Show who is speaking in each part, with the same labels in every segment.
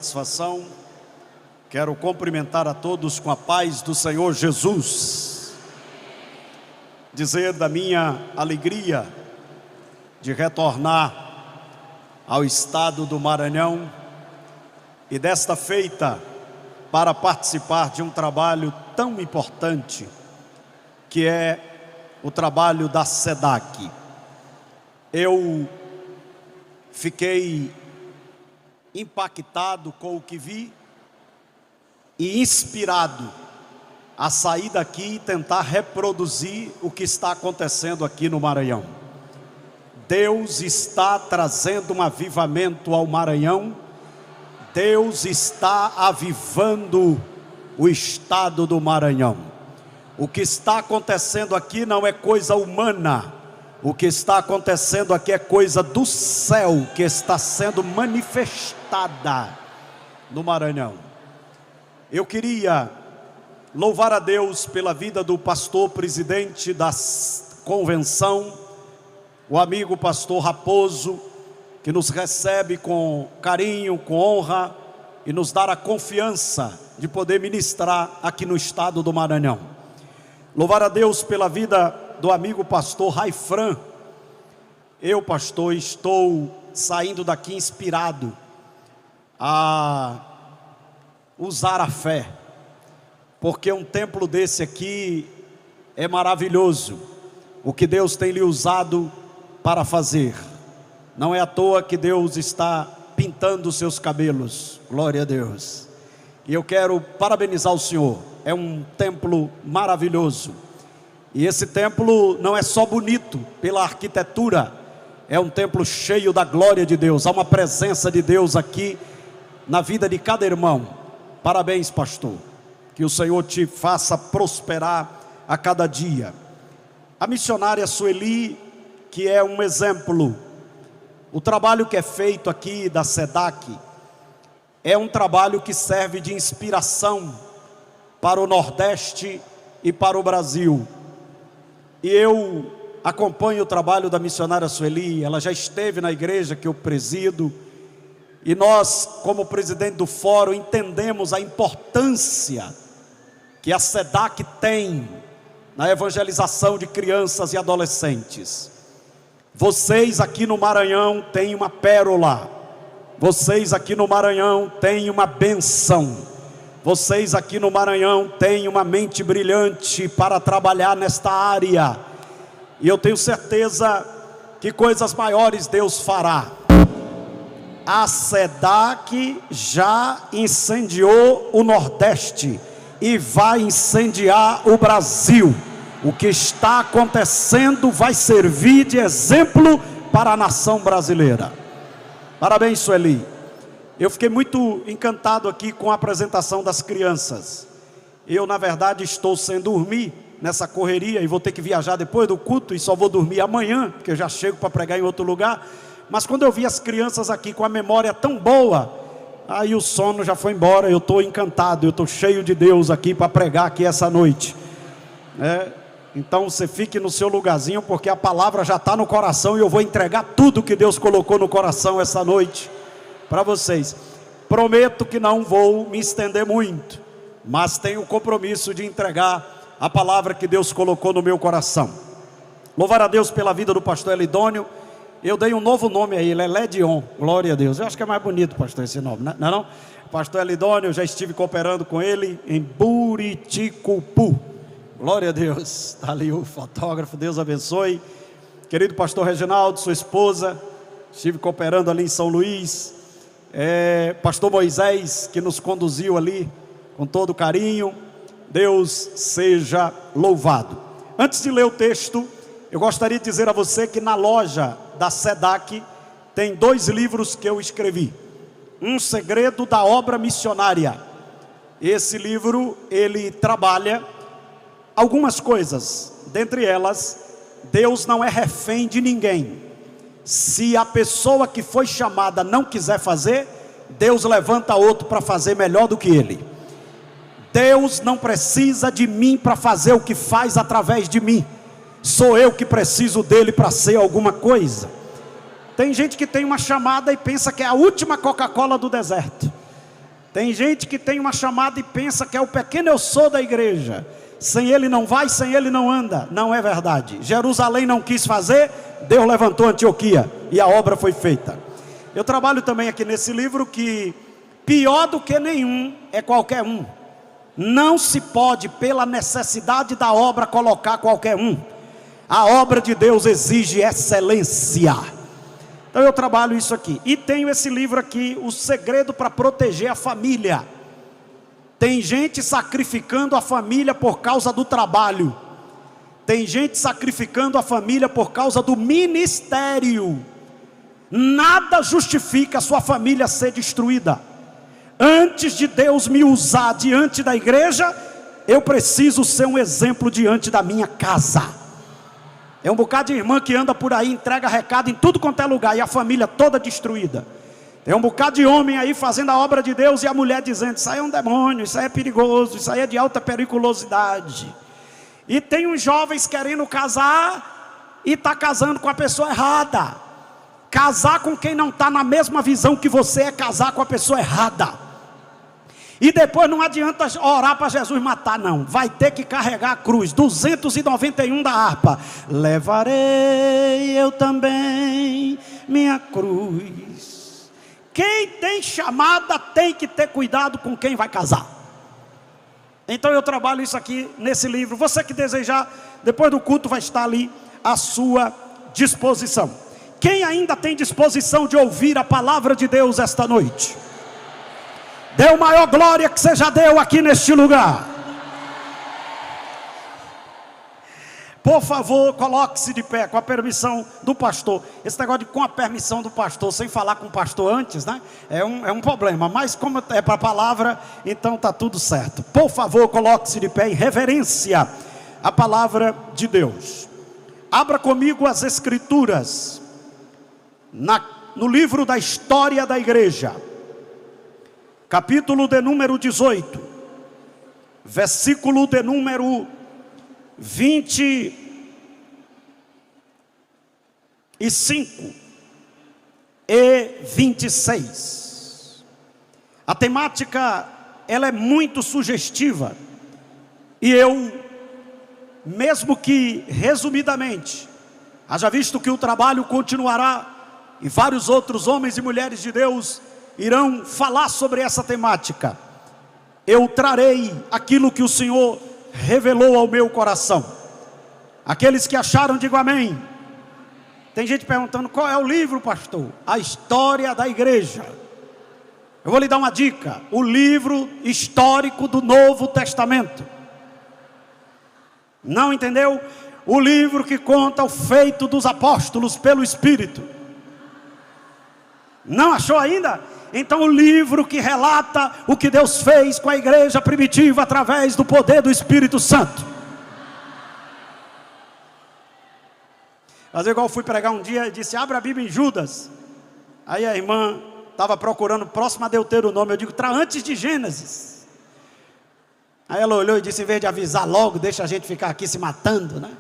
Speaker 1: Satisfação, quero cumprimentar a todos com a paz do Senhor Jesus, dizer da minha alegria de retornar ao estado do Maranhão e desta feita para participar de um trabalho tão importante que é o trabalho da SEDAC. Eu fiquei impactado com o que vi e inspirado a sair daqui e tentar reproduzir o que está acontecendo aqui no Maranhão. Deus está trazendo um avivamento ao Maranhão. Deus está avivando o estado do Maranhão. O que está acontecendo aqui não é coisa humana. O que está acontecendo aqui é coisa do céu que está sendo manifestada no Maranhão. Eu queria louvar a Deus pela vida do pastor presidente da convenção, o amigo pastor Raposo, que nos recebe com carinho, com honra e nos dá a confiança de poder ministrar aqui no estado do Maranhão. Louvar a Deus pela vida do amigo pastor Raifran. Eu, pastor, estou saindo daqui inspirado a usar a fé, porque um templo desse aqui é maravilhoso, o que Deus tem lhe usado para fazer. Não é à toa que Deus está pintando os seus cabelos, glória a Deus. E eu quero parabenizar o Senhor, é um templo maravilhoso. E esse templo não é só bonito pela arquitetura, é um templo cheio da glória de Deus. Há uma presença de Deus aqui na vida de cada irmão. Parabéns, pastor. Que o Senhor te faça prosperar a cada dia. A missionária Sueli, que é um exemplo. O trabalho que é feito aqui da SEDAC é um trabalho que serve de inspiração para o Nordeste e para o Brasil. E eu acompanho o trabalho da missionária Sueli. Ela já esteve na igreja que eu presido. E nós, como presidente do fórum, entendemos a importância que a SEDAC tem na evangelização de crianças e adolescentes. Vocês aqui no Maranhão têm uma pérola. Vocês aqui no Maranhão têm uma benção. Vocês aqui no Maranhão têm uma mente brilhante para trabalhar nesta área. E eu tenho certeza que coisas maiores Deus fará. A SEDAC já incendiou o Nordeste e vai incendiar o Brasil. O que está acontecendo vai servir de exemplo para a nação brasileira. Parabéns, Sueli. Eu fiquei muito encantado aqui com a apresentação das crianças. Eu, na verdade, estou sem dormir nessa correria e vou ter que viajar depois do culto e só vou dormir amanhã, porque eu já chego para pregar em outro lugar. Mas quando eu vi as crianças aqui com a memória tão boa, aí o sono já foi embora. Eu estou encantado, eu estou cheio de Deus aqui para pregar aqui essa noite. Então você fique no seu lugarzinho, porque a palavra já está no coração e eu vou entregar tudo que Deus colocou no coração essa noite para vocês. Prometo que não vou me estender muito, mas tenho o compromisso de entregar a palavra que Deus colocou no meu coração. Louvar a Deus pela vida do pastor Elidônio. Eu dei um novo nome a ele, é Ledion, glória a Deus. Eu acho que é mais bonito, pastor, esse nome, não é não? Pastor Elidônio, eu já estive cooperando com ele em Buriticupu. Glória a Deus. Está ali o fotógrafo, Deus abençoe. Querido pastor Reginaldo, sua esposa, estive cooperando ali em São Luís. Pastor Moisés, que nos conduziu ali com todo carinho. Deus seja louvado. Antes de ler o texto, eu gostaria de dizer a você que na loja da SEDAC tem 2 livros que eu escrevi. Um segredo da obra missionária. Esse livro, ele trabalha algumas coisas. Dentre elas, Deus não é refém de ninguém. Se a pessoa que foi chamada não quiser fazer, Deus levanta outro para fazer melhor do que ele. Deus não precisa de mim para fazer o que faz através de mim. Sou eu que preciso dele para ser alguma coisa. Tem gente que tem uma chamada e pensa que é a última Coca-Cola do deserto. Tem gente que tem uma chamada e pensa que é o pequeno eu sou da igreja. Sem ele não vai, sem ele não anda. Não é verdade. Jerusalém não quis fazer, Deus levantou Antioquia e a obra foi feita. Eu trabalho também aqui nesse livro que pior do que nenhum é qualquer um. Não se pode, pela necessidade da obra, colocar qualquer um. A obra de Deus exige excelência. Então eu trabalho isso aqui. E tenho esse livro aqui, O Segredo para Proteger a Família. Tem gente sacrificando a família por causa do trabalho. Tem gente sacrificando a família por causa do ministério. Nada justifica a sua família ser destruída. Antes de Deus me usar diante da igreja, eu preciso ser um exemplo diante da minha casa. É um bocado de irmã que anda por aí, entrega recado em tudo quanto é lugar, e a família toda destruída. Tem um bocado de homem aí fazendo a obra de Deus, e a mulher dizendo, isso aí é um demônio, isso aí é perigoso, isso aí é de alta periculosidade. E tem uns jovens querendo casar, e está casando com a pessoa errada. Casar com quem não está na mesma visão que você é casar com a pessoa errada. E depois não adianta orar para Jesus matar, não. Vai ter que carregar a cruz. 291 da harpa. Levarei eu também minha cruz. Quem tem chamada tem que ter cuidado com quem vai casar. Então eu trabalho isso aqui nesse livro. Você que desejar, depois do culto vai estar ali à sua disposição. Quem ainda tem disposição de ouvir a palavra de Deus esta noite? Dê maior glória que você já deu aqui neste lugar. Por favor, coloque-se de pé com a permissão do pastor. Esse negócio de com a permissão do pastor, sem falar com o pastor antes, né? É um problema, mas como é para a palavra, então está tudo certo. Por favor, coloque-se de pé em reverência à palavra de Deus. Abra comigo as escrituras, no livro da história da igreja. Capítulo de número 18, versículo de número 25 e 26. A temática, ela é muito sugestiva. E eu, mesmo que resumidamente, haja visto que o trabalho continuará, e vários outros homens e mulheres de Deus irão falar sobre essa temática, eu trarei aquilo que o Senhor revelou ao meu coração. Aqueles que acharam, digo amém. Tem gente perguntando, qual é o livro, pastor? A História da Igreja. Eu vou lhe dar uma dica: o livro histórico do Novo Testamento. Não entendeu? O livro que conta o feito dos apóstolos pelo Espírito. Não achou ainda? Então o livro que relata o que Deus fez com a igreja primitiva através do poder do Espírito Santo. Mas igual eu fui pregar um dia e disse, abre a Bíblia em Judas. Aí a irmã estava procurando próximo a Deuteronômio. Eu digo, antes de Gênesis. Aí ela olhou e disse, em vez de avisar logo, deixa a gente ficar aqui se matando, né?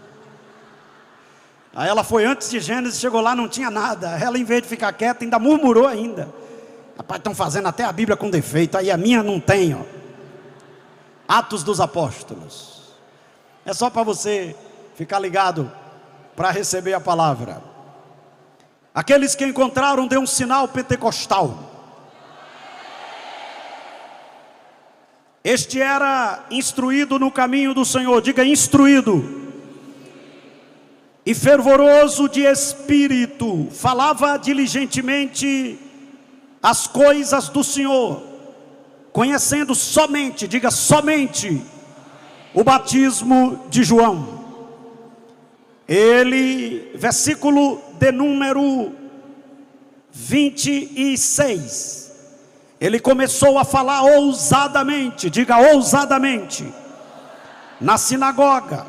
Speaker 1: Aí ela foi antes de Gênesis, chegou lá, não tinha nada. Ela, em vez de ficar quieta, ainda murmurou ainda. Rapaz, estão fazendo até a Bíblia com defeito. Aí a minha não tem, ó. Atos dos Apóstolos. É só para você ficar ligado para receber a palavra. Aqueles que encontraram, dê um sinal pentecostal. Este era instruído no caminho do Senhor. Diga, instruído. E fervoroso de espírito, falava diligentemente as coisas do Senhor, conhecendo somente, diga somente, o batismo de João. Ele, versículo de número 26, ele começou a falar ousadamente, diga ousadamente, na sinagoga.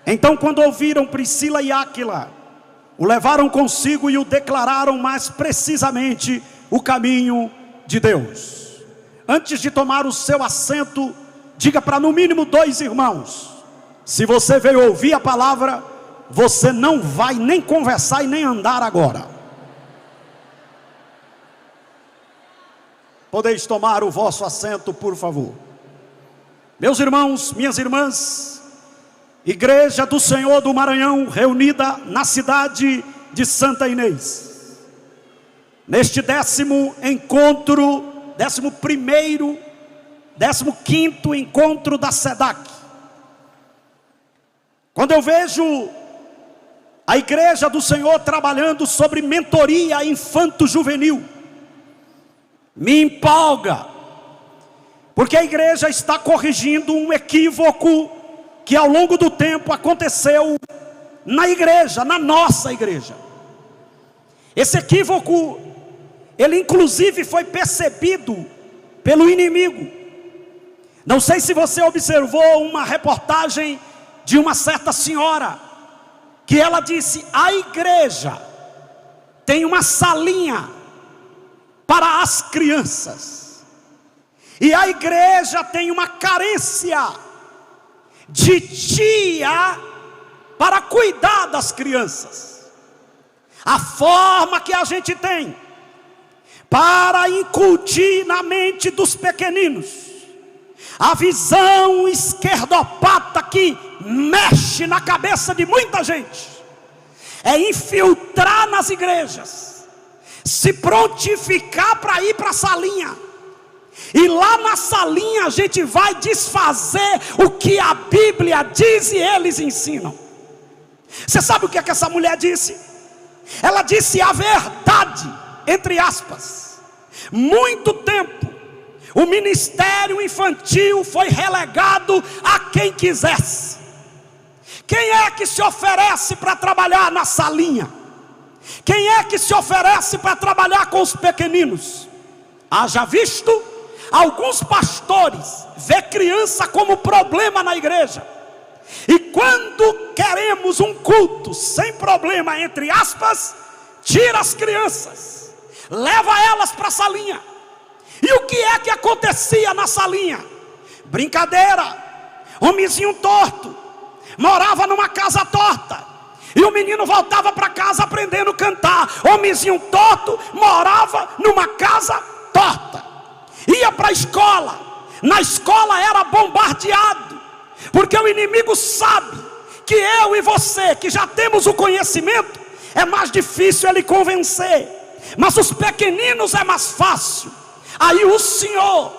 Speaker 1: Então quando ouviram Priscila e Áquila, o levaram consigo e o declararam mais precisamente o caminho de Deus. Antes de tomar o seu assento, diga para no mínimo 2 irmãos, se você veio ouvir a palavra, você não vai nem conversar e nem andar agora. Podeis tomar o vosso assento, por favor. Meus irmãos, minhas irmãs, Igreja do Senhor do Maranhão, reunida na cidade de Santa Inês, neste 15º encontro da SEDAC. Quando eu vejo a Igreja do Senhor trabalhando sobre mentoria infanto-juvenil, me empolga, porque a igreja está corrigindo um equívoco que ao longo do tempo aconteceu na igreja, na nossa igreja. Esse equívoco, ele inclusive foi percebido pelo inimigo. Não sei se você observou uma reportagem de uma certa senhora, que ela disse: a igreja tem uma salinha para as crianças, e a igreja tem uma carência de tia para cuidar das crianças. A forma que a gente tem para incutir na mente dos pequeninos a visão esquerdopata que mexe na cabeça de muita gente é infiltrar nas igrejas, se prontificar para ir para a salinha, e lá na salinha a gente vai desfazer o que a Bíblia diz e eles ensinam. Você sabe o que é que essa mulher disse? Ela disse a verdade, entre aspas. Muito tempo o ministério infantil foi relegado a quem quisesse. Quem é que se oferece para trabalhar na salinha? Quem é que se oferece para trabalhar com os pequeninos? Haja visto, alguns pastores vê criança como problema na igreja, e quando queremos um culto sem problema, entre aspas, tira as crianças, leva elas para a salinha. E o que é que acontecia na salinha? Brincadeira. Homenzinho torto morava numa casa torta, e o menino voltava para casa aprendendo a cantar. Homenzinho torto morava numa casa torta, ia para a escola, na escola era bombardeado, porque o inimigo sabe que eu e você, que já temos o conhecimento, é mais difícil ele convencer, mas os pequeninos é mais fácil. Aí o Senhor,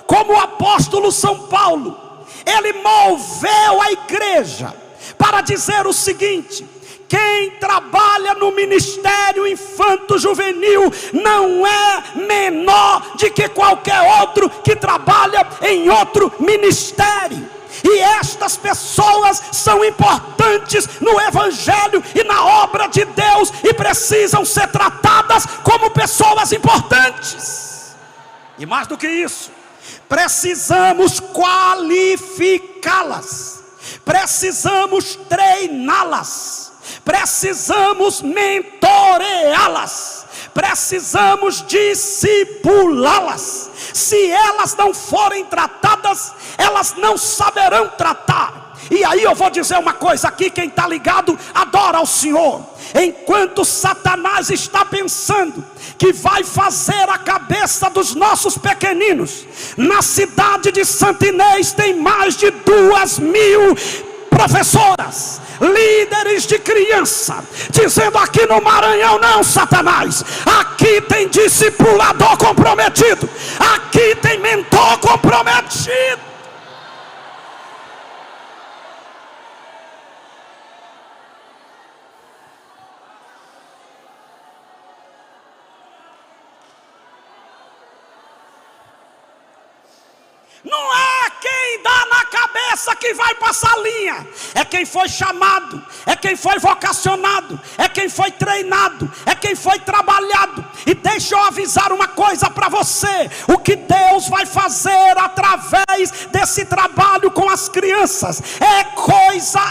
Speaker 1: como o apóstolo São Paulo, ele moveu a igreja para dizer o seguinte: quem trabalha no ministério infanto-juvenil não é menor de que qualquer outro que trabalha em outro ministério. E estas pessoas são importantes no evangelho e na obra de Deus, e precisam ser tratadas como pessoas importantes. E mais do que isso, precisamos qualificá-las, precisamos treiná-las, precisamos mentoreá-las, precisamos discipulá-las. Se elas não forem tratadas, elas não saberão tratar. E aí eu vou dizer uma coisa aqui: quem está ligado adora ao Senhor. Enquanto Satanás está pensando que vai fazer a cabeça dos nossos pequeninos, na cidade de Santa Inês tem mais de 2.000 professoras, líderes de criança, dizendo: aqui no Maranhão não, Satanás, aqui tem discipulador comprometido, aqui tem mentor comprometido. Não é quem dá na cabeça que vai para a salinha, é quem foi chamado, é quem foi vocacionado, é quem foi treinado, é quem foi trabalhado. E deixa eu avisar uma coisa para você: o que Deus vai fazer através desse trabalho com as crianças é coisa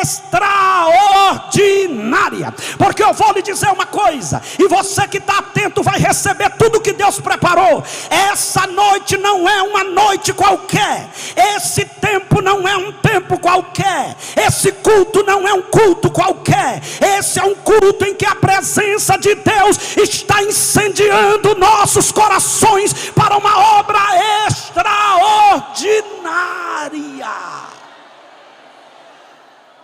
Speaker 1: extraordinária. Porque eu vou lhe dizer uma coisa, e você que está atento vai receber tudo que Deus preparou. Essa noite não é uma noite qualquer, esse tempo não é um tempo qualquer, esse culto não é um culto qualquer, esse é um culto em que a presença de Deus está incendiando nossos corações para uma obra extraordinária.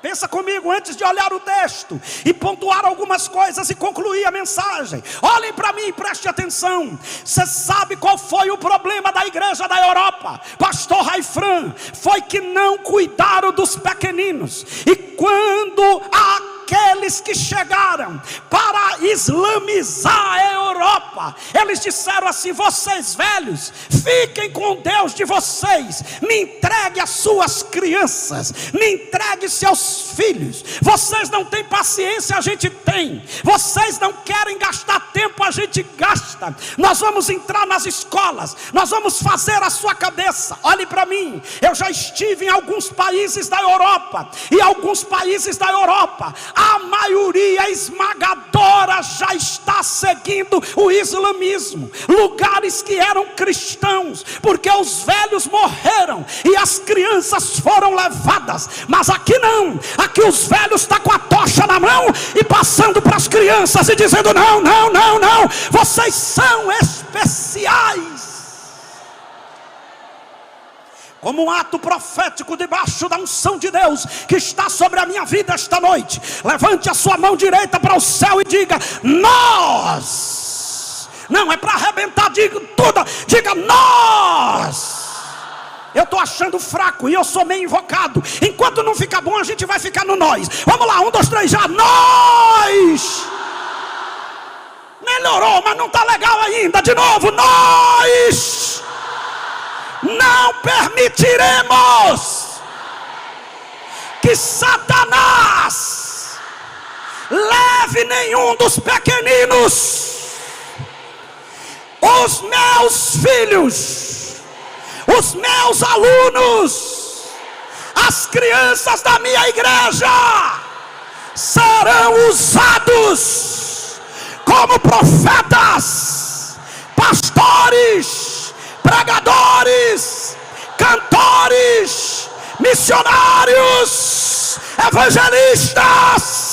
Speaker 1: Pensa comigo antes de olhar o texto e pontuar algumas coisas e concluir a mensagem. Olhem para mim e preste atenção. Você sabe qual foi o problema da igreja da Europa? Pastor Raifran, foi que não cuidaram dos pequeninos. E quando aqueles que chegaram para islamizar a Europa, eles disseram assim: vocês velhos, fiquem com Deus de vocês, me entregue as suas crianças, me entregue seus filhos. Vocês não têm paciência, a gente tem. Vocês não querem gastar tempo, a gente gasta. Nós vamos entrar nas escolas, nós vamos fazer a sua cabeça. Olhe para mim, eu já estive em alguns países da Europa, e alguns países da Europa, a maioria esmagadora já está seguindo o islamismo. Lugares que eram cristãos, porque os velhos morreram e as crianças foram levadas. Mas aqui não, aqui os velhos estão com a tocha na mão e passando para as crianças e dizendo: não, não, não, não, vocês são especiais. Como um ato profético debaixo da unção de Deus que está sobre a minha vida esta noite, levante a sua mão direita para o céu e diga: nós. Não é para arrebentar, diga tudo, diga nós. Eu estou achando fraco e eu sou meio invocado. Enquanto não ficar bom, a gente vai ficar no nós. Vamos lá, 1, 2, 3, já. Nós. Melhorou, mas não está legal ainda. De novo, nós. Não permitiremos que Satanás leve nenhum dos pequeninos, os meus filhos, os meus alunos, as crianças da minha igreja serão usados como profetas, pastores, pregadores, cantores, missionários, evangelistas.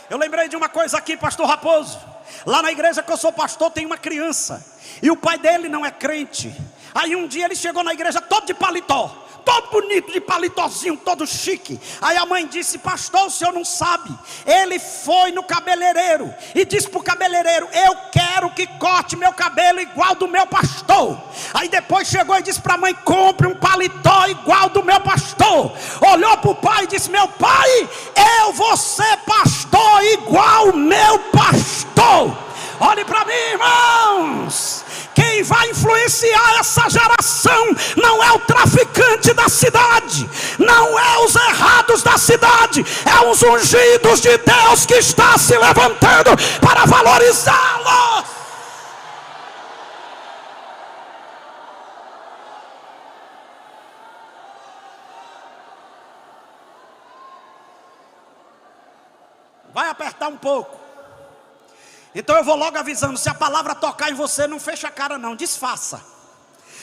Speaker 1: Eu lembrei de uma coisa aqui, pastor Raposo. Lá na igreja que eu sou pastor tem uma criança, e o pai dele não é crente. Aí um dia ele chegou na igreja todo de paletó, todo bonito, de paletózinho, todo chique. Aí a mãe disse: pastor, o senhor não sabe, ele foi no cabeleireiro e disse para o cabeleireiro: eu quero que corte meu cabelo igual do meu pastor. Aí depois chegou e disse para a mãe: compre um paletó igual do meu pastor. Olhou para o pai e disse: meu pai, eu vou ser pastor igual meu pastor. Olhe para mim, irmãos. Quem vai influenciar essa geração não é o traficante da cidade, não é os errados da cidade, é os ungidos de Deus que está se levantando para valorizá-los. Vai apertar um pouco. Então eu vou logo avisando: se a palavra tocar em você, não fecha a cara não, disfarça.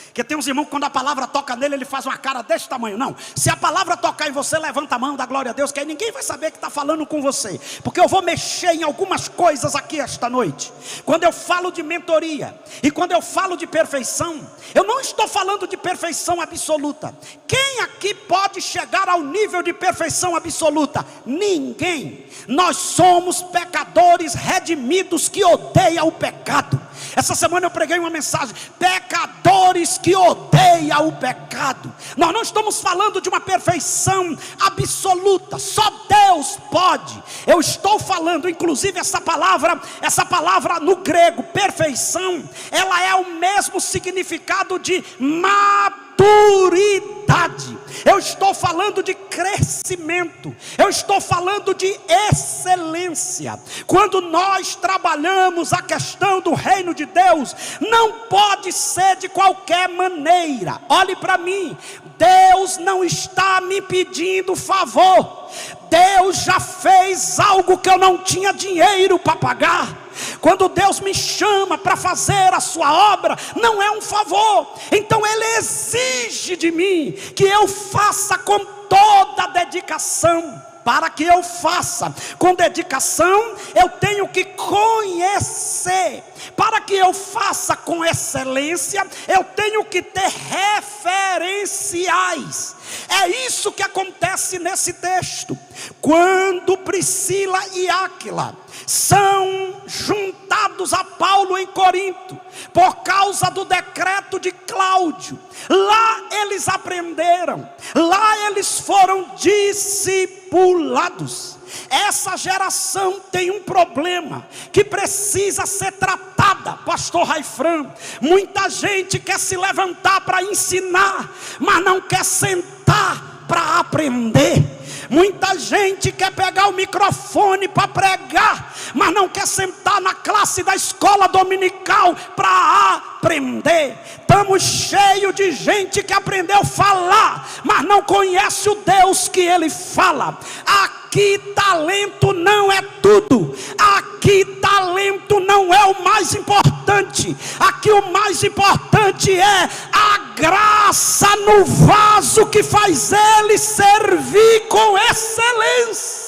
Speaker 1: Porque tem uns irmãos que quando a palavra toca nele, ele faz uma cara desse tamanho. Não, se a palavra tocar em você, levanta a mão, dá glória a Deus, que aí ninguém vai saber que está falando com você. Porque eu vou mexer em algumas coisas aqui esta noite. Quando eu falo de mentoria e quando eu falo de perfeição, eu não estou falando de perfeição absoluta. Quem aqui pode chegar ao nível de perfeição absoluta? Ninguém. Nós somos pecadores redimidos que odeiam o pecado. Essa semana eu preguei uma mensagem: pecadores que odeiam o pecado. Nós não estamos falando de uma perfeição absoluta, só Deus pode. Eu estou falando, inclusive essa palavra no grego, perfeição, ela é o mesmo significado de maturidade. maturidade, eu estou falando de crescimento, eu estou falando de excelência. Quando nós trabalhamos a questão do reino de Deus, não pode ser de qualquer maneira. Olhe para mim, Deus não está me pedindo favor. Deus já fez algo que eu não tinha dinheiro para pagar. Quando Deus me chama para fazer a sua obra, não é um favor. Então Ele exige de mim que eu faça com toda a dedicação. Para que eu faça com dedicação, eu tenho que conhecer. Para que eu faça com excelência, eu tenho que ter referenciais. É isso que acontece nesse texto. Quando Priscila e Áquila são juntados a Paulo em Corinto, por causa do decreto de Cláudio, lá eles aprenderam, lá eles foram discipulados. Essa geração tem um problema que precisa ser tratada, pastor Raifran. Muita gente quer se levantar para ensinar, mas não quer sentar para aprender. Muita gente quer pegar o microfone para pregar, mas não quer sentar na classe da escola dominical para aprender. Estamos cheios de gente que aprendeu a falar, mas não conhece o Deus que Ele fala. Aqui talento não é tudo. Aqui talento não é o mais importante. Aqui o mais importante é a graça no vaso que faz ele servir com excelência.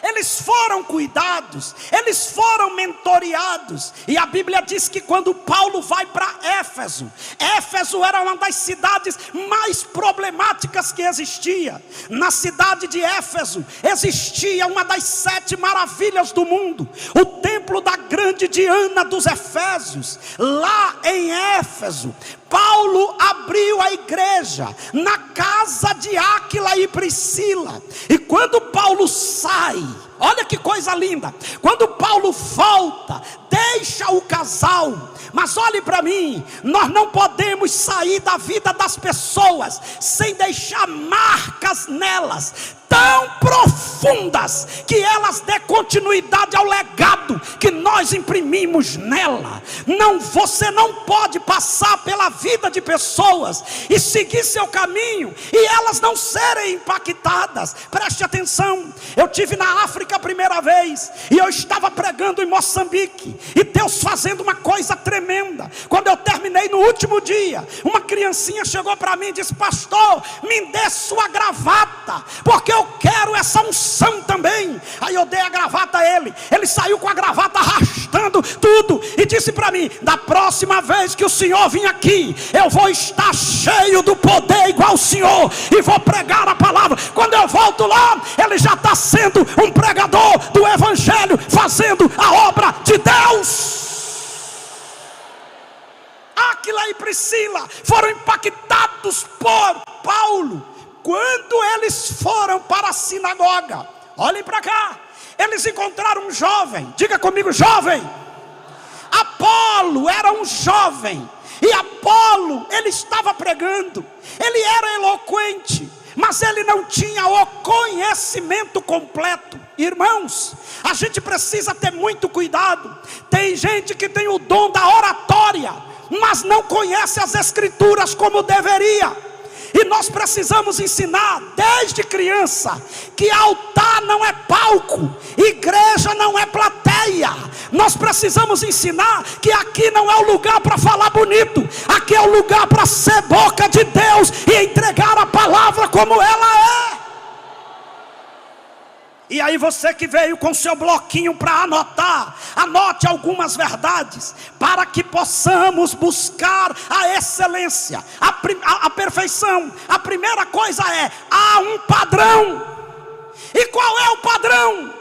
Speaker 1: Eles foram cuidados, eles foram mentoreados. E a Bíblia diz que quando Paulo vai para Éfeso, Éfeso era uma das cidades mais problemáticas que existia. Na cidade de Éfeso existia uma das 7 maravilhas do mundo, o templo da grande Diana dos Efésios. Lá em Éfeso, Paulo abriu a igreja na casa de Áquila e Priscila. E quando Paulo sai, olha que coisa linda, quando Paulo volta, deixa o casal. Mas olhe para mim, nós não podemos sair da vida das pessoas sem deixar marcas nelas tão profundas que elas dê continuidade ao legado que nós imprimimos nela. Você não pode passar pela vida de pessoas e seguir seu caminho e elas não serem impactadas. Preste atenção, eu tive na África a primeira vez e eu estava pregando em Moçambique e Deus fazendo uma coisa tremenda. Quando eu terminei no último dia, uma criancinha chegou para mim e disse: pastor, me dê sua gravata, porque eu quero essa unção também. Aí eu dei a gravata a ele. Ele saiu com a gravata arrastando tudo e disse para mim: da próxima vez que o senhor vir aqui, eu vou estar cheio do poder igual o senhor e vou pregar a palavra. Quando eu volto lá, ele já está sendo um pregador do evangelho, fazendo a obra de Deus. Áquila e Priscila foram impactados por Paulo quando eles foram para a sinagoga. Olhem para cá, eles encontraram um jovem. Diga comigo, jovem. Apolo era um jovem, e Apolo, ele estava pregando, ele era eloquente, mas ele não tinha o conhecimento completo. Irmãos, a gente precisa ter muito cuidado. Tem gente que tem o dom da oratória, mas não conhece as escrituras como deveria. E nós precisamos ensinar desde criança que altar não é palco, igreja não é plateia. Nós precisamos ensinar que aqui não é o lugar para falar bonito, aqui é o lugar para ser boca de Deus e entregar a palavra como ela é. E aí você que veio com seu bloquinho para anotar, anote algumas verdades, para que possamos buscar a excelência, a perfeição. A primeira coisa é, há um padrão. E qual é o padrão?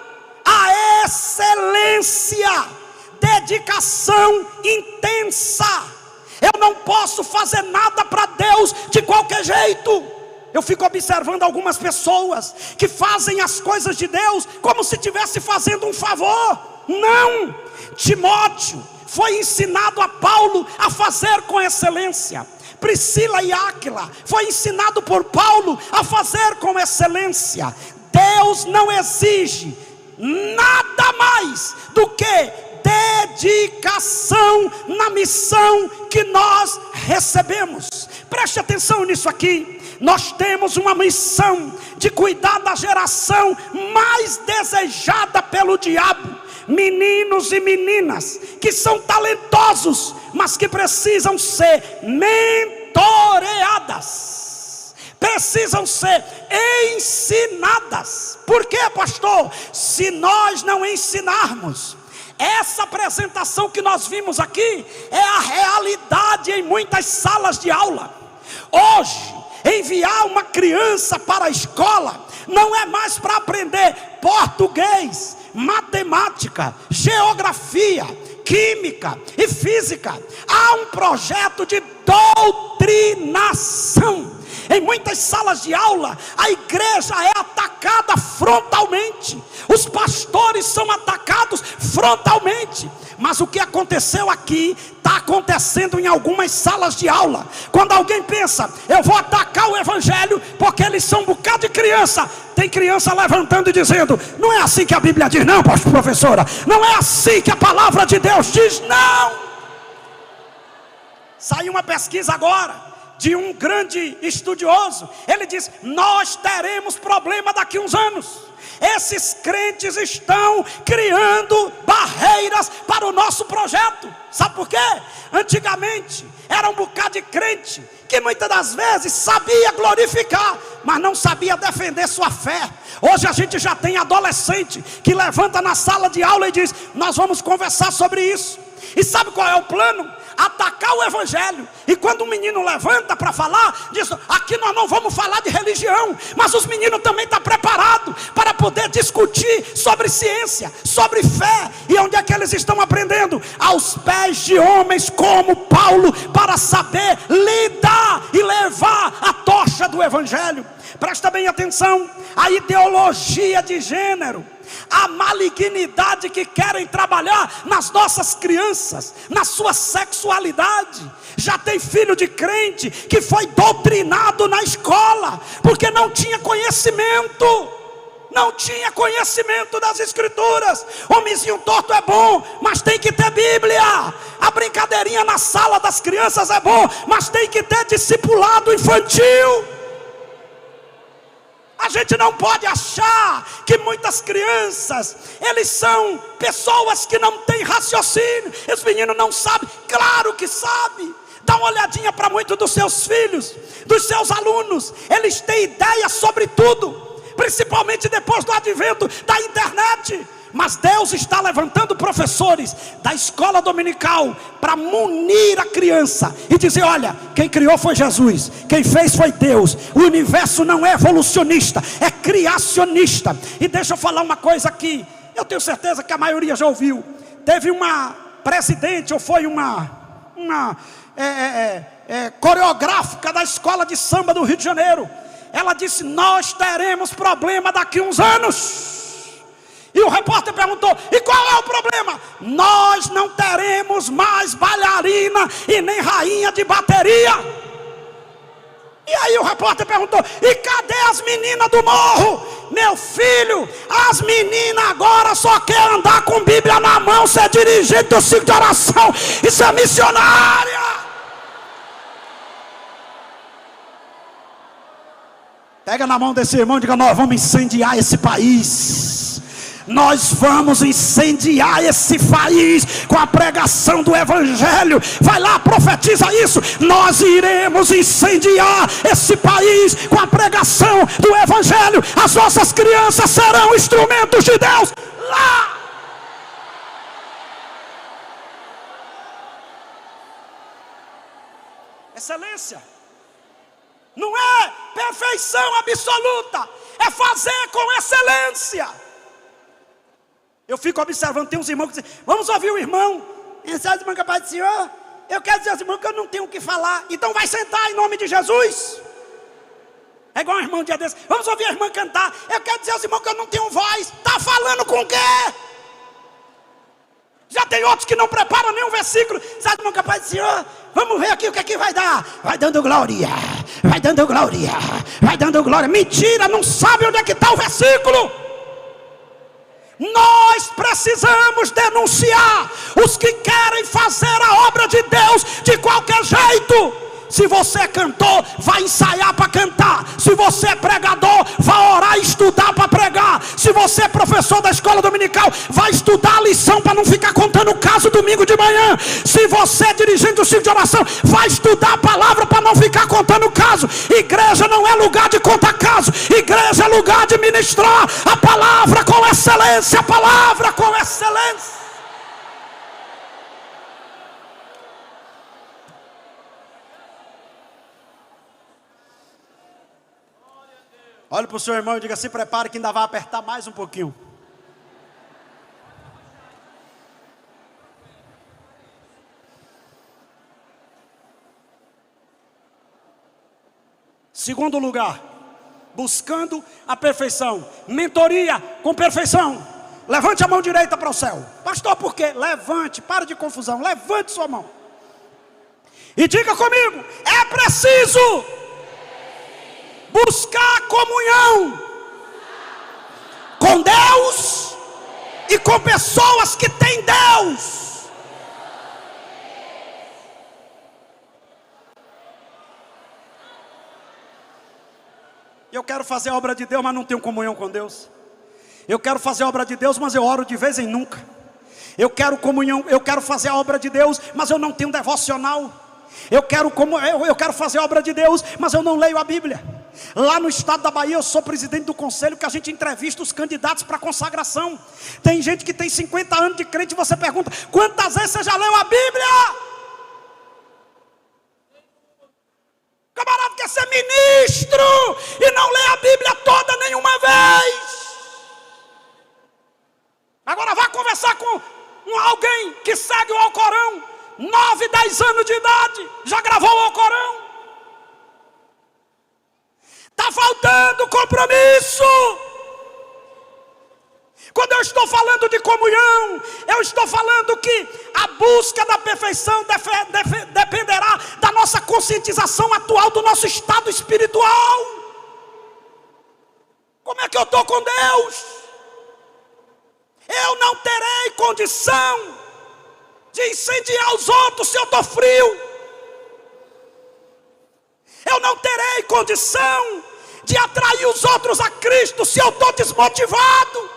Speaker 1: A excelência, dedicação intensa. Eu não posso fazer nada para Deus de qualquer jeito. Eu fico observando algumas pessoas que fazem as coisas de Deus como se estivesse fazendo um favor. Não, Timóteo foi ensinado a Paulo a fazer com excelência. Priscila e Áquila foi ensinado por Paulo a fazer com excelência. Deus não exige nada mais do que dedicação na missão que nós recebemos. Preste atenção nisso aqui. Nós temos uma missão de cuidar da geração mais desejada pelo diabo. Meninos e meninas que são talentosos, mas que precisam ser mentoreadas, precisam ser ensinadas. Por quê, pastor? Se nós não ensinarmos, essa apresentação que nós vimos aqui é a realidade em muitas salas de aula. Hoje, enviar uma criança para a escola não é mais para aprender português, matemática, geografia, química e física. Há um projeto de doutrinação. Em muitas salas de aula, a igreja é atacada frontalmente, os pastores são atacados frontalmente. Mas o que aconteceu aqui está acontecendo em algumas salas de aula. Quando alguém pensa, eu vou atacar o evangelho porque eles são um bocado de criança, tem criança levantando e dizendo, não é assim que a Bíblia diz, não, professora, não é assim que a palavra de Deus diz, não. Saiu uma pesquisa agora de um grande estudioso. Ele diz, nós teremos problema daqui a uns anos. Esses crentes estão criando barreiras para o nosso projeto. Sabe por quê? Antigamente era um bocado de crente que muitas das vezes sabia glorificar, mas não sabia defender sua fé. Hoje a gente já tem adolescente que levanta na sala de aula e diz, nós vamos conversar sobre isso. E sabe qual é o plano? Atacar o evangelho. E quando um menino levanta para falar, diz, aqui nós não vamos falar de religião, mas os meninos também estão preparados para poder discutir sobre ciência, sobre fé. E onde é que eles estão aprendendo? Aos pés de homens como Paulo, para saber lidar e levar a tocha do evangelho. Presta bem atenção, a ideologia de gênero, a malignidade que querem trabalhar nas nossas crianças, na sua sexualidade. Já tem filho de crente que foi doutrinado na escola, porque não tinha conhecimento. Não tinha conhecimento das escrituras. Homenzinho torto é bom, mas tem que ter Bíblia. A brincadeirinha na sala das crianças é bom, mas tem que ter discipulado infantil. A gente não pode achar que muitas crianças, eles são pessoas que não têm raciocínio. Esse menino não sabe, claro que sabe. Dá uma olhadinha para muitos dos seus filhos, dos seus alunos. Eles têm ideia sobre tudo, principalmente depois do advento da internet. Mas Deus está levantando professores da escola dominical para munir a criança e dizer, olha, quem criou foi Jesus, quem fez foi Deus. O universo não é evolucionista, é criacionista. E deixa eu falar uma coisa aqui, eu tenho certeza que a maioria já ouviu. Teve uma presidente, ou foi uma coreográfica da escola de samba do Rio de Janeiro. Ela disse, nós teremos problema daqui a uns anos. E o repórter perguntou, e qual é o problema? Nós não teremos mais bailarina e nem rainha de bateria. E aí o repórter perguntou, e cadê as meninas do morro? Meu filho, as meninas agora só querem andar com Bíblia na mão, ser dirigente do ciclo de oração, isso é missionária. Pega na mão desse irmão e diga, nós vamos incendiar esse país. Nós vamos incendiar esse país com a pregação do evangelho. Vai lá, profetiza isso. Nós iremos incendiar esse país com a pregação do evangelho. As nossas crianças serão instrumentos de Deus lá. Excelência não é perfeição absoluta, é fazer com excelência. Eu fico observando, tem uns irmãos que dizem, vamos ouvir o irmão. Mensagem do Pai do Senhor. Eu quero dizer aos irmãos que eu não tenho o que falar. Então vai sentar em nome de Jesus. É igual um irmão um dia desse, vamos ouvir a irmã cantar. Eu quero dizer aos irmãos que eu não tenho voz. Está falando com o quê?
Speaker 2: Já tem outros que não preparam nenhum versículo. Sabe, irmão capaz de Senhor, vamos ver aqui o que é que vai dar. Vai dando glória, vai dando glória, vai dando glória. Mentira, não sabe onde é que está o versículo. Nós precisamos denunciar os que querem fazer a obra de Deus de qualquer jeito. Se você é cantor, vai ensaiar para cantar. Se você é pregador, vai orar e estudar para pregar. Se você é professor da escola dominical, vai estudar a lição para não ficar contando o caso domingo de manhã. Se você é dirigente do ciclo de oração, vai estudar a palavra para não ficar contando o caso. Igreja não é lugar de contar caso. Igreja é lugar de ministrar a palavra com excelência. A palavra com excelência.
Speaker 1: Olhe para o seu irmão e diga: se prepare que ainda vai apertar mais um pouquinho. Segundo lugar, buscando a perfeição. Mentoria com perfeição. Levante a mão direita para o céu. Pastor, por quê? Levante, para de confusão. Levante sua mão e diga comigo: é preciso buscar comunhão com Deus e com pessoas que têm Deus. Eu quero fazer a obra de Deus, mas não tenho comunhão com Deus. Eu quero fazer a obra de Deus, mas eu oro de vez em nunca. Eu quero comunhão, eu quero fazer a obra de Deus, mas eu não tenho devocional. Eu quero fazer a obra de Deus, mas eu não leio a Bíblia. Lá no estado da Bahia, eu sou presidente do conselho que a gente entrevista os candidatos para consagração. Tem gente que tem 50 anos de crente e você pergunta: quantas vezes você já leu a Bíblia? Camarada quer ser ministro e não lê a Bíblia toda nenhuma vez. Agora vá conversar com alguém que segue o Alcorão, 9, 10 anos de idade, já gravou o Alcorão. Está faltando compromisso. Quando eu estou falando de comunhão, eu estou falando que a busca da perfeição dependerá da nossa conscientização atual do nosso estado espiritual. Como é que eu estou com Deus? Eu não terei condição de incendiar os outros se eu estou frio. Eu não terei condição de atrair os outros a Cristo se eu estou desmotivado.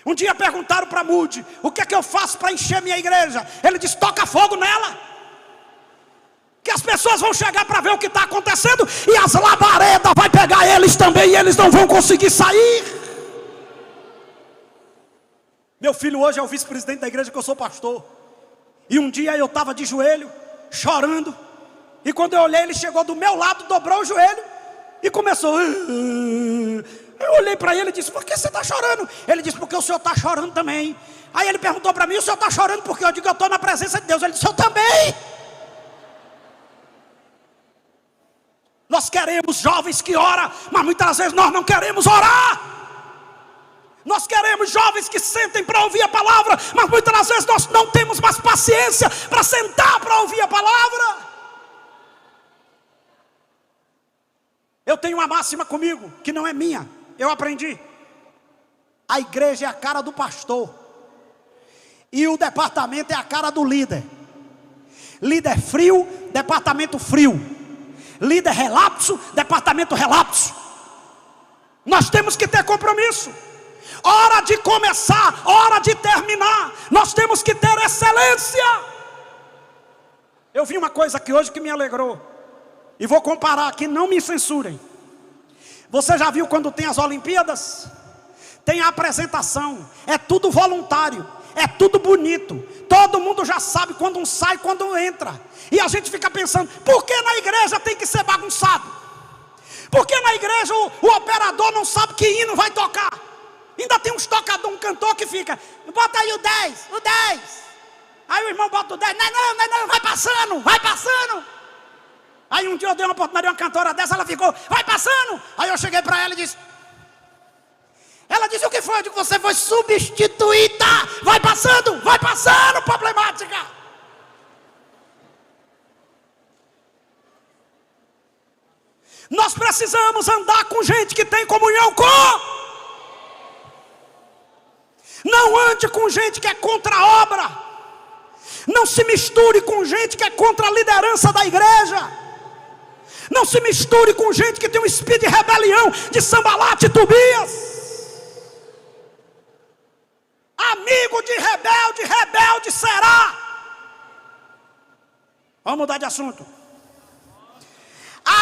Speaker 1: Um dia perguntaram para Moody: o que é que eu faço para encher minha igreja? Ele disse: toca fogo nela, que as pessoas vão chegar para ver o que está acontecendo, e as labaredas vai pegar eles também, e eles não vão conseguir sair. Meu filho hoje é o vice-presidente da igreja que eu sou pastor. E um dia eu estava de joelho, chorando. E quando eu olhei, ele chegou do meu lado, dobrou o joelho e começou. Eu olhei para ele e disse: por que você está chorando? Ele disse: porque o senhor está chorando também. Aí ele perguntou para mim: o senhor está chorando porque eu digo: eu estou na presença de Deus. Ele disse: eu também. Nós queremos jovens que oram, mas muitas vezes nós não queremos orar. Nós queremos jovens que sentem para ouvir a palavra, mas muitas vezes nós não temos mais paciência para sentar para ouvir a palavra. Eu tenho uma máxima comigo, que não é minha, eu aprendi. A igreja é a cara do pastor, e o departamento é a cara do líder. Líder frio, departamento frio. Líder relapso, departamento relapso. Nós temos que ter compromisso. Hora de começar, hora de terminar. Nós temos que ter excelência. Eu vi uma coisa aqui hoje que me alegrou, e vou comparar aqui, não me censurem. Você já viu quando tem as Olimpíadas? Tem a apresentação, é tudo voluntário, é tudo bonito. Todo mundo já sabe quando um sai, quando um entra. E a gente fica pensando: por que na igreja tem que ser bagunçado? Por que na igreja o operador não sabe que hino vai tocar? Ainda tem uns tocadores, um cantor que fica: bota aí o 10. Aí o irmão bota o 10, não, vai passando. Aí um dia eu dei uma oportunidade a uma cantora dessa, ela ficou: vai passando. Aí eu cheguei para ela e disse:
Speaker 2: Ela disse: o que foi? Eu digo: você foi substituída. Vai passando, problemática. Nós precisamos andar com gente que tem comunhão com. Não ande com gente que é contra a obra. Não se misture com gente que é contra a liderança da igreja. Não se misture com gente que tem um espírito de rebelião, de Sambalate e Tobias. Amigo de rebelde, rebelde será. Vamos mudar de assunto.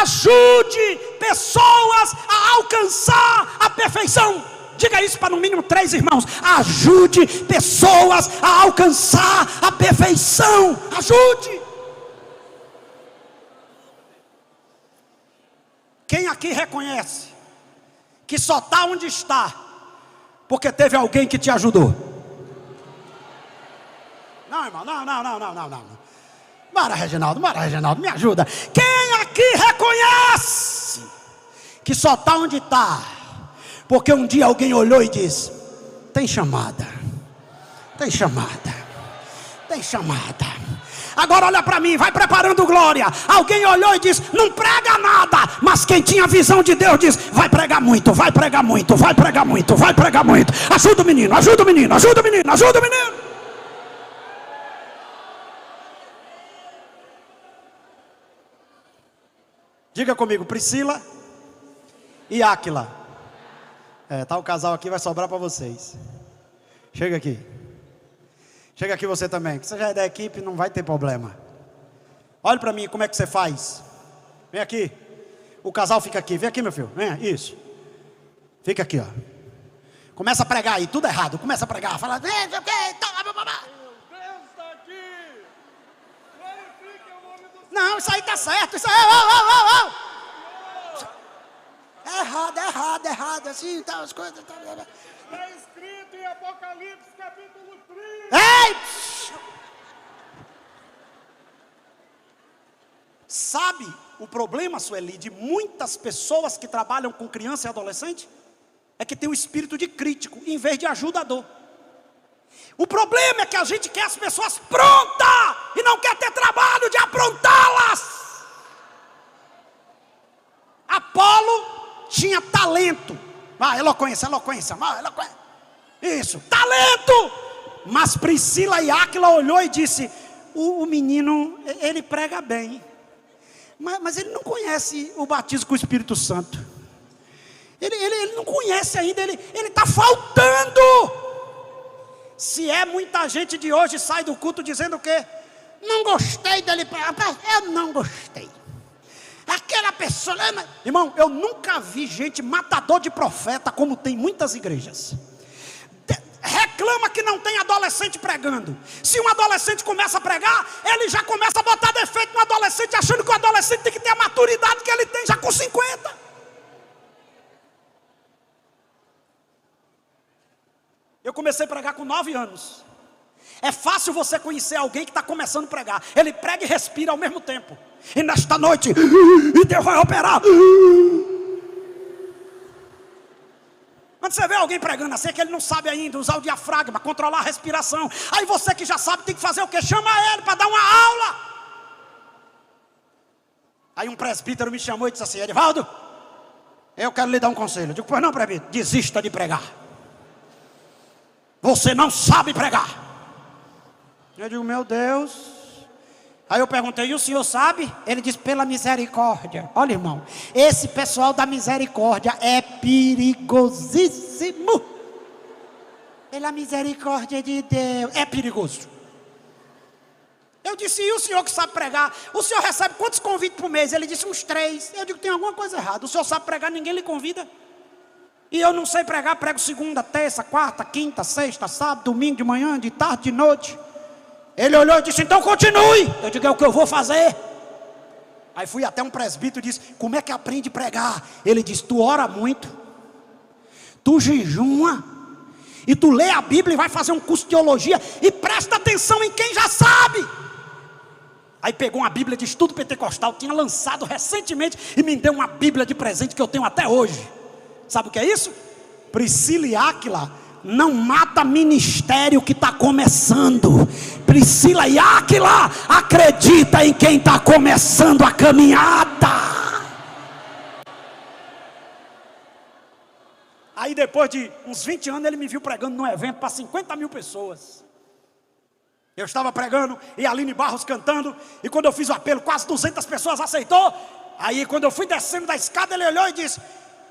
Speaker 2: Ajude pessoas a alcançar a perfeição. Diga isso para no mínimo 3 irmãos. Ajude pessoas a alcançar a perfeição. Ajude. Quem aqui reconhece que só está onde está porque teve alguém que te ajudou? Não, irmão, não. Bora, Reginaldo, me ajuda. Quem aqui reconhece que só está onde está porque um dia alguém olhou e disse: tem chamada. Agora olha para mim, vai preparando glória. Alguém olhou e disse: não prega nada. Mas quem tinha visão de Deus disse: vai pregar muito. Ajuda o menino. Diga comigo: Priscila e Áquila. Tá o casal aqui, vai sobrar para vocês. Chega aqui você também, que você já é da equipe, não vai ter problema. Olha para mim, como é que você faz? Vem aqui. O casal fica aqui, vem aqui, meu filho. Vem, isso. Fica aqui, ó. Começa a pregar aí, tudo errado. Começa a pregar, fala: Deus está aqui. Não, isso aí tá certo. Isso aí, errado, assim, tal, as coisas.
Speaker 3: Está escrito em Apocalipse capítulo 3.
Speaker 2: Ei! Sabe o problema, Sueli, de muitas pessoas que trabalham com criança e adolescente? É que tem o espírito de crítico em vez de ajudador. O problema é que a gente quer as pessoas prontas e não quer ter trabalho de aprontá-las. Apolo tinha talento. Eloquência. Isso, talento. Mas Priscila e Áquila olhou e disse: o menino, ele prega bem, mas ele não conhece o batismo com o Espírito Santo. Ele não conhece ainda, ele está faltando. Se é muita gente de hoje sai do culto dizendo o quê? Não gostei dele. Eu não gostei. Aquela pessoa, irmão, eu nunca vi gente matador de profeta como tem muitas igrejas. Reclama que não tem adolescente pregando. Se um adolescente começa a pregar, ele já começa a botar defeito no adolescente, achando que o adolescente tem que ter a maturidade que ele tem já com 50. Eu comecei a pregar com 9 anos. É fácil você conhecer alguém que está começando a pregar. Ele prega e respira ao mesmo tempo. E nesta noite, e Deus vai operar. Quando você vê alguém pregando assim, é que ele não sabe ainda usar o diafragma, controlar a respiração. Aí você que já sabe tem que fazer o quê? Chama ele para dar uma aula. Aí um presbítero me chamou e disse assim: Edivaldo, eu quero lhe dar um conselho. Eu digo: pois não, presbítero, desista de pregar. Você não sabe pregar. Eu digo: meu Deus. Aí eu perguntei: e o senhor sabe? Ele disse: pela misericórdia. Olha, irmão, esse pessoal da misericórdia é perigosíssimo. Pela misericórdia de Deus, é perigoso. Eu disse: e o senhor que sabe pregar? O senhor recebe quantos convites por mês? Ele disse: uns 3. Eu digo: tem alguma coisa errada. O senhor sabe pregar, ninguém lhe convida. E eu não sei pregar, prego segunda, terça, quarta, quinta, sexta, sábado, domingo, de manhã, de tarde, de noite. Ele olhou e disse: então continue. Eu digo: é o que eu vou fazer. Aí fui até um presbítero e disse: como é que aprende a pregar? Ele disse: tu ora muito, tu jejuma, e tu lê a Bíblia e vai fazer um curso de teologia, e presta atenção em quem já sabe. Aí pegou uma Bíblia de estudo pentecostal, tinha lançado recentemente, e me deu uma Bíblia de presente que eu tenho até hoje. Sabe o que é isso? Priscila e Áquila não mata ministério que está começando. Priscila e Áquila acredita em quem está começando a caminhada. Aí depois de uns 20 anos ele me viu pregando num evento para 50 mil pessoas. Eu estava pregando e a Aline Barros cantando, e quando eu fiz o apelo, quase 200 pessoas aceitou. Aí quando eu fui descendo da escada, ele olhou e disse: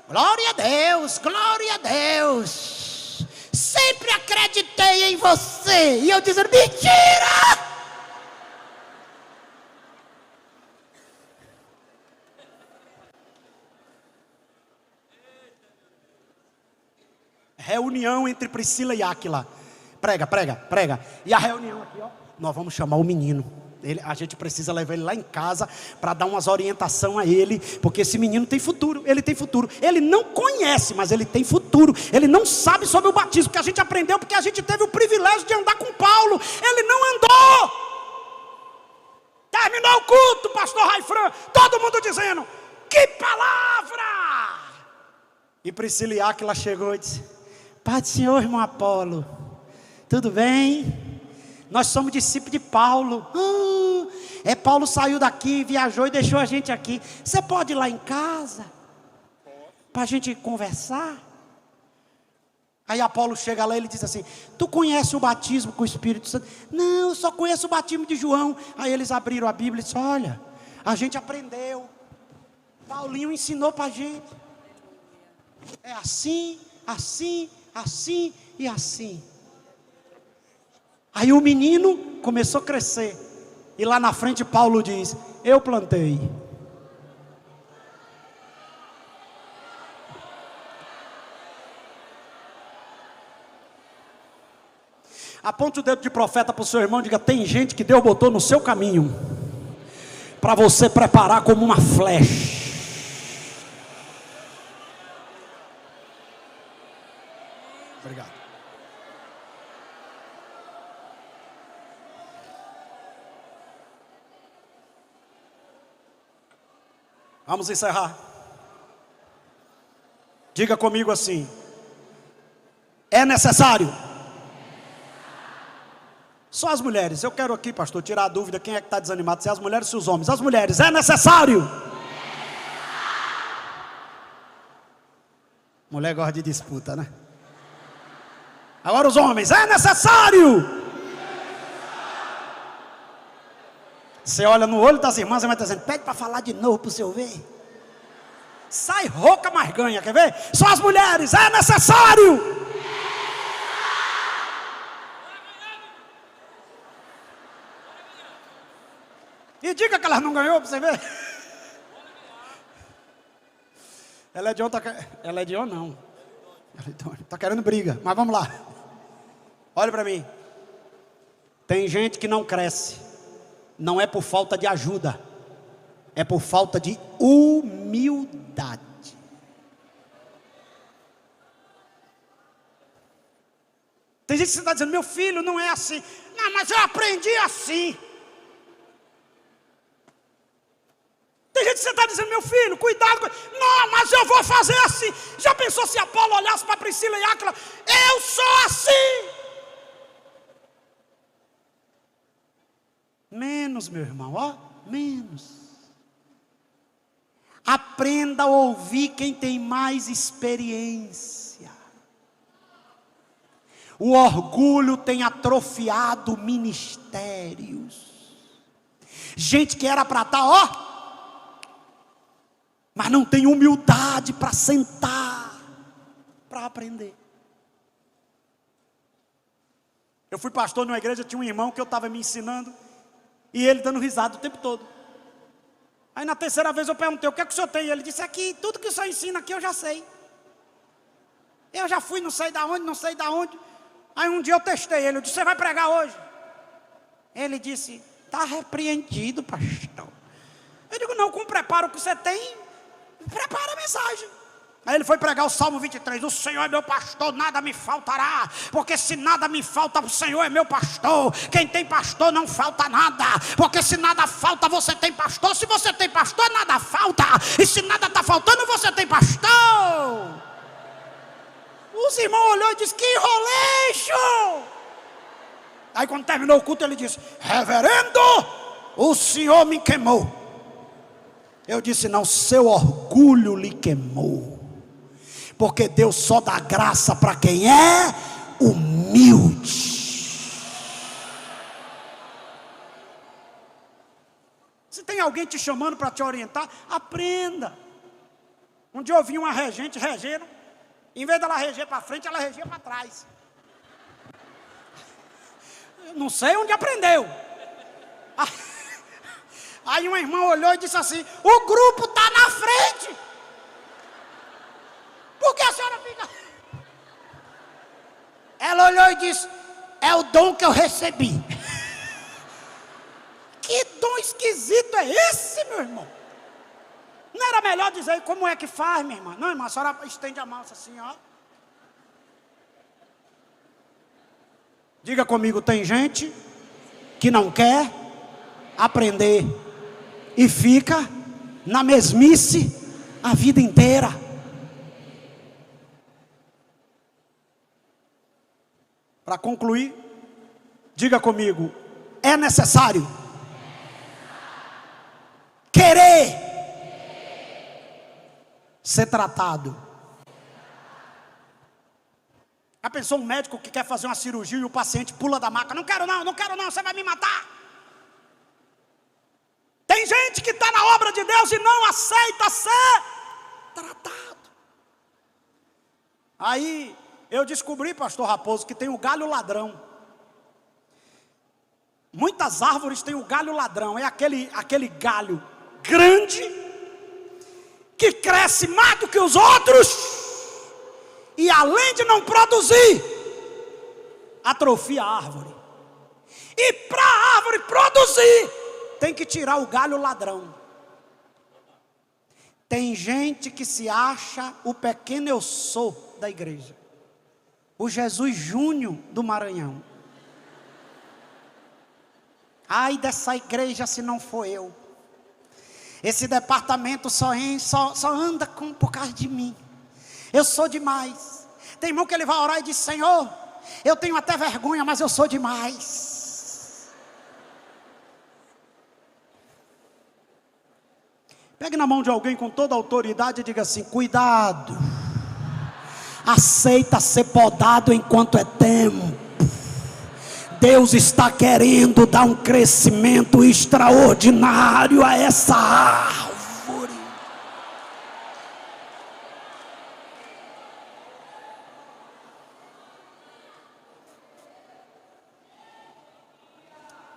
Speaker 2: glória a Deus, glória a Deus, sempre acreditei em você. E eu dizendo: mentira! Reunião entre Priscila e Áquila. Prega, prega, prega. E a reunião aqui, ó, nós vamos chamar o menino. A gente precisa levar ele lá em casa para dar umas orientações a ele, porque esse menino tem futuro, ele tem futuro. Ele não conhece, mas ele tem futuro. Ele não sabe sobre o batismo, que a gente aprendeu porque a gente teve o privilégio de andar com Paulo. Ele não andou. Terminou o culto, pastor Raifran, todo mundo dizendo: que palavra! E Priscila e Áquila chegou e disse: paz do Senhor, irmão Apolo, tudo bem? Nós somos discípulos de Paulo. Paulo saiu daqui, viajou e deixou a gente aqui. Você pode ir lá em casa para a gente conversar? Aí Apolo chega lá e ele diz assim: tu conhece o batismo com o Espírito Santo? Não, eu só conheço o batismo de João. Aí eles abriram a Bíblia e disseram: olha, a gente aprendeu, Paulinho ensinou para a gente. É assim, assim, assim e assim. Aí o menino começou a crescer. E lá na frente Paulo diz: eu plantei. Aponte o dedo de profeta para o seu irmão e diga: tem gente que Deus botou no seu caminho para você preparar como uma flecha. Obrigado. Vamos encerrar. Diga comigo assim: é necessário. Só as mulheres. Eu quero aqui, pastor, tirar a dúvida: quem é que está desanimado? Se é as mulheres ou se os homens? As mulheres, é necessário. Mulher gosta de disputa, né? Agora os homens, é necessário. Você olha no olho das irmãs e vai dizendo: pede para falar de novo para o senhor ver. Sai rouca, mas ganha, quer ver? Só as mulheres, é necessário. E diga que elas não ganhou para você ver. Ela é de ontem, ela é de ontem não. Está querendo briga, mas vamos lá. Olha para mim. Tem gente que não cresce. Não é por falta de ajuda, é por falta de humildade. Tem gente que está dizendo: meu filho não é assim. Não, mas eu aprendi assim. Tem gente que você está dizendo: meu filho, cuidado. Não, mas eu vou fazer assim. Já pensou se Apolo olhasse para Priscila e Áquila: eu sou assim. Menos, meu irmão, ó, menos. Aprenda a ouvir quem tem mais experiência. O orgulho tem atrofiado ministérios. Gente que era para estar, ó, mas não tem humildade para sentar, para aprender. Eu fui pastor numa igreja, tinha um irmão que eu estava me ensinando, e ele dando risada o tempo todo. Aí na terceira vez eu perguntei: o que é que o senhor tem? E ele disse: aqui, tudo que o senhor ensina aqui eu já sei. Eu já fui não sei da onde, não sei da onde. Aí um dia eu testei ele, eu disse: você vai pregar hoje? Ele disse: está repreendido, pastor. Eu digo: não, com o preparo que você tem, prepara a mensagem. Aí ele foi pregar o Salmo 23: o Senhor é meu pastor, nada me faltará. Porque se nada me falta, o Senhor é meu pastor. Quem tem pastor não falta nada. Porque se nada falta, você tem pastor. Se você tem pastor, nada falta. E se nada está faltando, você tem pastor. Os irmãos olhou e disse: que roleixo! Aí quando terminou o culto ele disse: reverendo, o senhor me queimou. Eu disse: não, seu orgulho lhe queimou, porque Deus só dá graça para quem é humilde. Se tem alguém te chamando para te orientar, aprenda. Um dia eu vi uma regente regendo, em vez dela reger para frente, ela regia para trás. Eu não sei onde aprendeu. Aí uma irmã olhou e disse assim: o grupo está na frente. Por que a senhora fica? Ela olhou e disse: é o dom que eu recebi. Que dom esquisito é esse, meu irmão? Não era melhor dizer como é que faz, minha irmã? Não, irmã, a senhora estende a mão assim, ó. Diga comigo: tem gente que não quer aprender e fica na mesmice a vida inteira. Para concluir, diga comigo: é necessário querer ser tratado. Já pensou um médico que quer fazer uma cirurgia e o paciente pula da maca? Não quero não, você vai me matar. Tem gente que está na obra de Deus e não aceita ser tratado. Aí eu descobri, pastor Raposo, que tem o galho ladrão. Muitas árvores têm o galho ladrão. É aquele galho grande, que cresce mais do que os outros, e além de não produzir, atrofia a árvore. E para a árvore produzir, tem que tirar o galho ladrão. Tem gente que se acha o pequeno eu sou da igreja, o Jesus Júnior do Maranhão. Ai dessa igreja se não for eu. Esse departamento só anda por causa de mim. Eu sou demais. Tem irmão que ele vai orar e diz: Senhor, eu tenho até vergonha, mas eu sou demais. Pegue na mão de alguém com toda a autoridade e diga assim: cuidado. Aceita ser podado enquanto é tempo. Deus está querendo dar um crescimento extraordinário a essa árvore.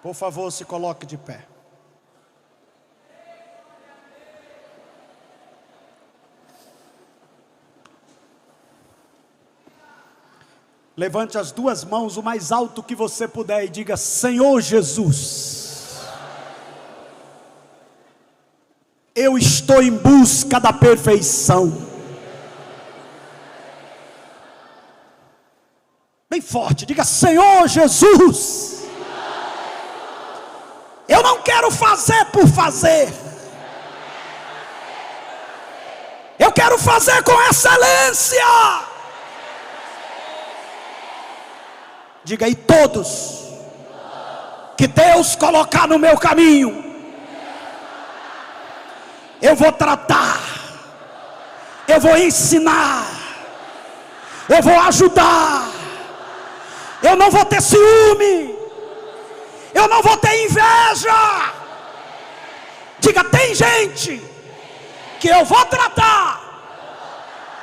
Speaker 2: Por favor, se coloque de pé. Levante as duas mãos o mais alto que você puder e diga: Senhor Jesus, eu estou em busca da perfeição. Bem forte, diga: Senhor Jesus, eu não quero fazer por fazer, eu quero fazer com excelência. Diga: e todos que Deus colocar no meu caminho, eu vou tratar, eu vou ensinar, eu vou ajudar. Eu não vou ter ciúme, eu não vou ter inveja. Diga: tem gente que eu vou tratar,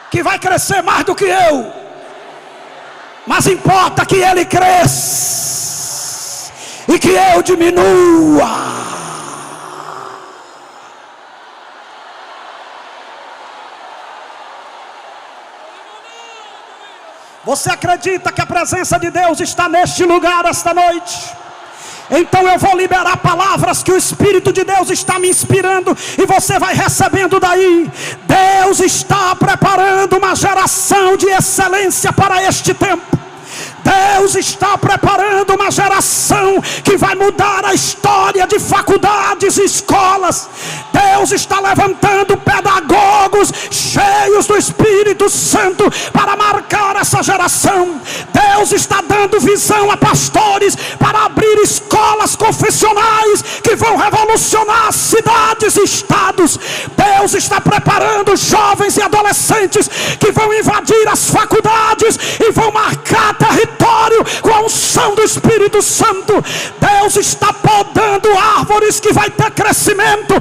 Speaker 2: que vai crescer mais do que eu, mas importa que ele cresça e que eu diminua. Você acredita que a presença de Deus está neste lugar esta noite? Então eu vou liberar palavras que o Espírito de Deus está me inspirando, e você vai recebendo daí. Deus está preparando uma geração de excelência para este tempo. Deus está preparando uma geração que vai mudar a história de faculdades e escolas. Deus está levantando pedagogos cheios do Espírito Santo para marcar essa geração. Deus está dando visão a pastores para abrir escolas confessionais que vão revolucionar cidades e estados. Deus está preparando jovens e adolescentes que vão invadir as faculdades e vão marcar território com a unção do Espírito Santo. Deus está podando árvores que vai ter crescimento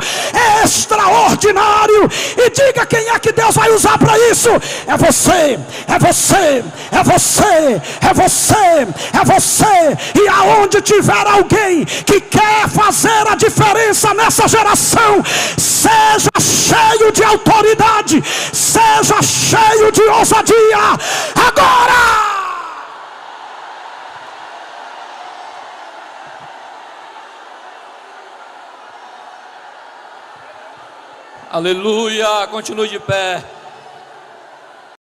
Speaker 2: extraordinário. E diga quem é que Deus vai usar para isso. É você, é você, é você, é você, é você. E aonde tiver alguém que quer fazer a diferença nessa geração, seja cheio de autoridade, seja cheio de ousadia. Agora!
Speaker 4: Aleluia, continue de pé.